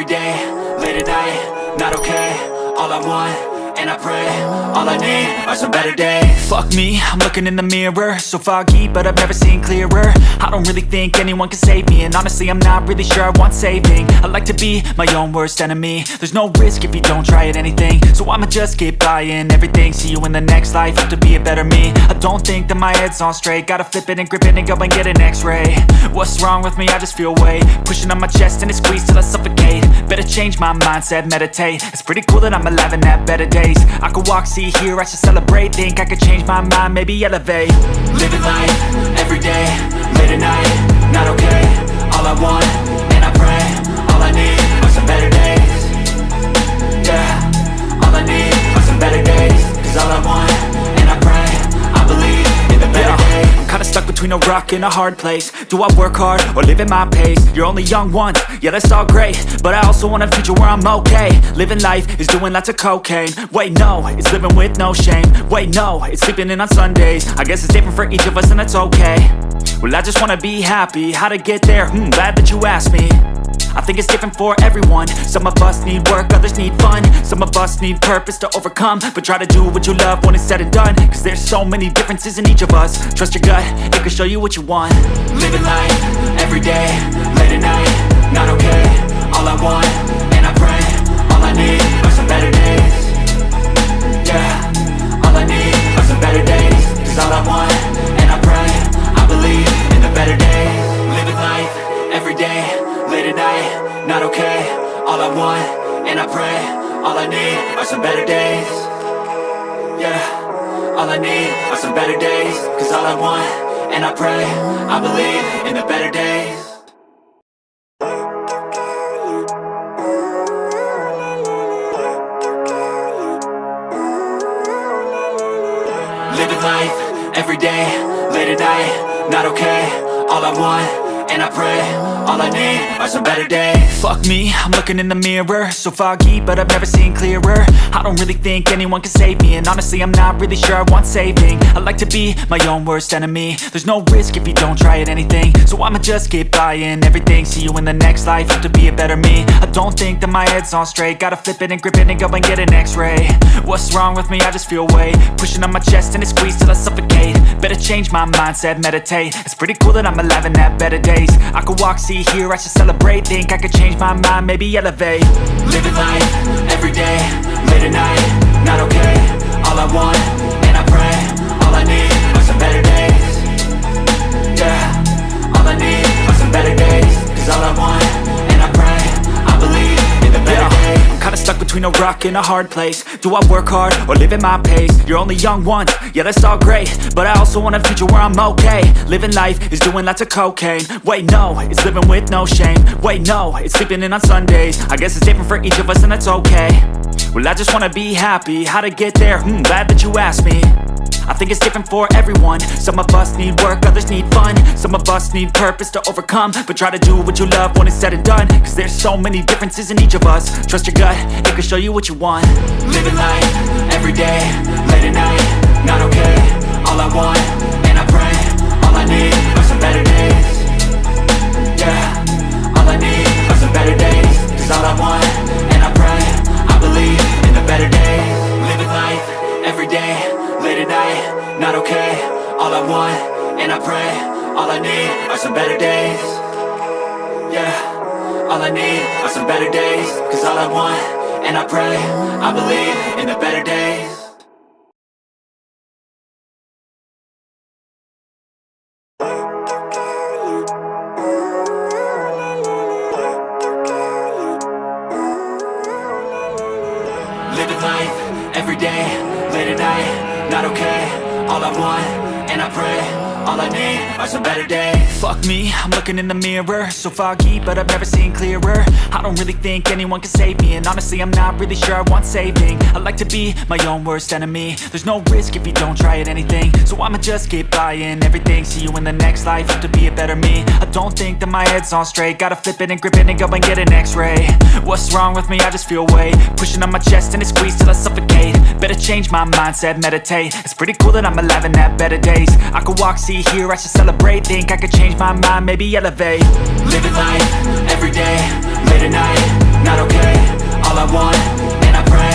every day, late at night, not okay. All I want, and I pray, all I need are some better days. Fuck me, I'm looking in the mirror, so foggy, but I've never seen clearer. I don't really think anyone can save me, and honestly I'm not really sure I want saving. I like to be my own worst enemy. There's no risk if you don't try at anything, so I'ma just keep buying everything. See you in the next life, have to be a better me. I don't think that my head's on straight, gotta flip it and grip it and go and get an x-ray. What's wrong with me? I just feel weight pushing on my chest and it squeezes till I suffocate. Better change my mindset, meditate. It's pretty cool that I'm alive and have better days. I could walk, see, hear, I should celebrate. Think I could change my mind, maybe elevate. Living life, every day, late at night, not okay. All I want, and I pray, all I need are some better days. Yeah, all I need are some better days. Cause all I want, and I pray, I believe in the better days. I'm kinda stuck between a rock and a hard place. Do I work hard or live at my pace? You're only young once, yeah that's all great, but I also want a future where I'm okay. Living life is doing lots of cocaine. Wait no, it's living with no shame. Wait no, it's sleeping in on Sundays. I guess it's different for each of us and that's okay. Well I just wanna be happy, how to get there? Glad that you asked me. I think it's different for everyone. Some of us need work, others need fun. Some of us need purpose to overcome. But try to do what you love when it's said and done. Cause there's so many differences in each of us. Trust your gut, it can show you what you want. Living life, every day, late at night, not okay. All I want, and I pray, all I need are some better days. Yeah, all I need are some better days. Cause all I want, and I pray, I believe in the better days. Living life, every day, late at night, not okay. All I want, and I pray, all I need are some better days. Yeah, all I need are some better days. Cause all I want, and I pray, I believe in the better days. Living life, every day, late at night, not okay. All I want, and I pray, all I need are some better days. Fuck me, I'm looking in the mirror, so foggy, but I've never seen clearer. I don't really think anyone can save me, and honestly I'm not really sure I want saving. I like to be my own worst enemy. There's no risk if you don't try at anything, so I'ma just keep buying everything. See you in the next life, have to be a better me. I don't think that my head's on straight, gotta flip it and grip it and go and get an x-ray. What's wrong with me? I just feel weight pushing on my chest and it squeezes till I suffocate. Better change my mindset, meditate. It's pretty cool that I'm alive and have better days. I could walk, see, hear, I should celebrate. Think I could change my mind, maybe elevate. Living life, every day, late at night, not okay. All I want, and I pray, all I need are some better days. Yeah, all I need are some better days. Cause all I want, and I pray, I believe in the better days. I'm kinda stuck between a rock and a hard place. Do I work hard or live at my pace? You're only young once, yeah that's all great, but I also want a future where I'm okay. Living life is doing lots of cocaine. Wait no, it's living with no shame. Wait no, it's sleeping in on Sundays. I guess it's different for each of us and that's okay. Well I just wanna be happy, how to get there? Glad that you asked me. I think it's different for everyone. Some of us need work, others need fun. Some of us need purpose to overcome. But try to do what you love when it's said and done. Cause there's so many differences in each of us. Trust your gut, it can show you what you want. Living life, every day, late at night, not okay. All I want, and I pray, all I need are some better days. Yeah, all I need are some better days. Cause all I want, and I pray, I believe in the better days. Living life, every day, late at night, not okay. All I want, and I pray, all I need are some better days. Yeah, all I need are some better days. Cause all I want, and I pray, I believe in the better days. Living life, every day, late at night, not okay. All I want, and I pray, all I need are some better days. Fuck me, I'm looking in the mirror, so foggy, but I've never seen clearer. I don't really think anyone can save me, and honestly I'm not really sure I want saving. I like to be my own worst enemy. There's no risk if you don't try at anything, so I'ma just keep buying everything. See you in the next life, have to be a better me. I don't think that my head's on straight, gotta flip it and grip it and go and get an x-ray. What's wrong with me? I just feel weight pushing on my chest and it squeezes till I suffocate. Better change my mindset, meditate. It's pretty cool that I'm alive and have better days. I could walk, see, hear, I should celebrate. Think I could change my mind, maybe elevate. Living life, every day, late at night, not okay. All I want, and I pray,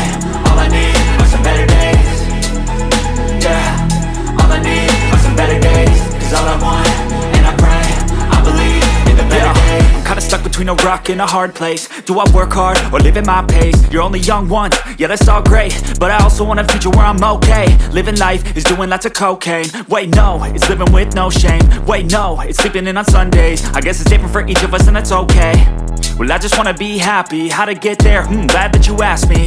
all I need are some better days. Yeah, all I need are some better days. Cause all I want, and I pray, I believe in the better days. I'm kinda stuck between a rock and a hard place. Do I work hard or live at my pace? You're only young once, yeah that's all great, but I also want a future where I'm okay. Living life is doing lots of cocaine. Wait no, it's living with no shame. Wait no, it's sleeping in on Sundays. I guess it's different for each of us and that's okay. Well I just wanna be happy, how to get there? Glad that you asked me.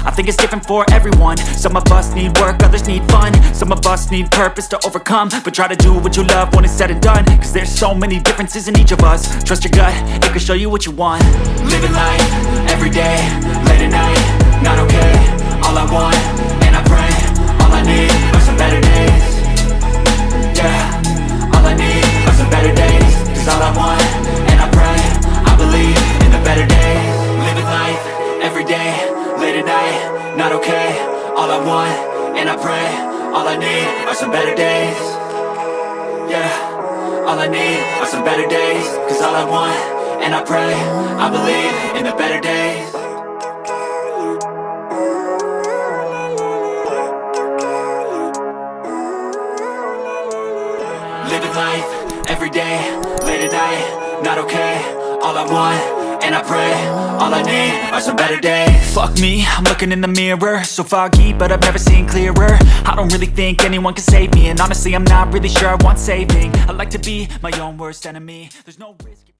I think it's different for everyone. Some of us need work, others need fun. Some of us need purpose to overcome. But try to do what you love when it's said and done. Cause there's so many differences in each of us. Trust your gut, it can show you what you want. Living life, everyday, late at night, not okay. All I want, and I pray, all I need are some better days. Yeah, all I need are some better days. Cause all I want, and I pray, I believe in the better days. Living life, everyday, late at night, not okay. All I want, and I pray, all I need are some better days. Yeah, all I need are some better days. Cause all I want, and I pray, I believe in the better days. Living life, everyday, late at night, not okay. All I want, and I pray, all I need are some better days. Fuck me, I'm looking in the mirror, so foggy, but I've never seen clearer. I don't really think anyone can save me, and honestly I'm not really sure I want saving. I like to be my own worst enemy. There's no risk.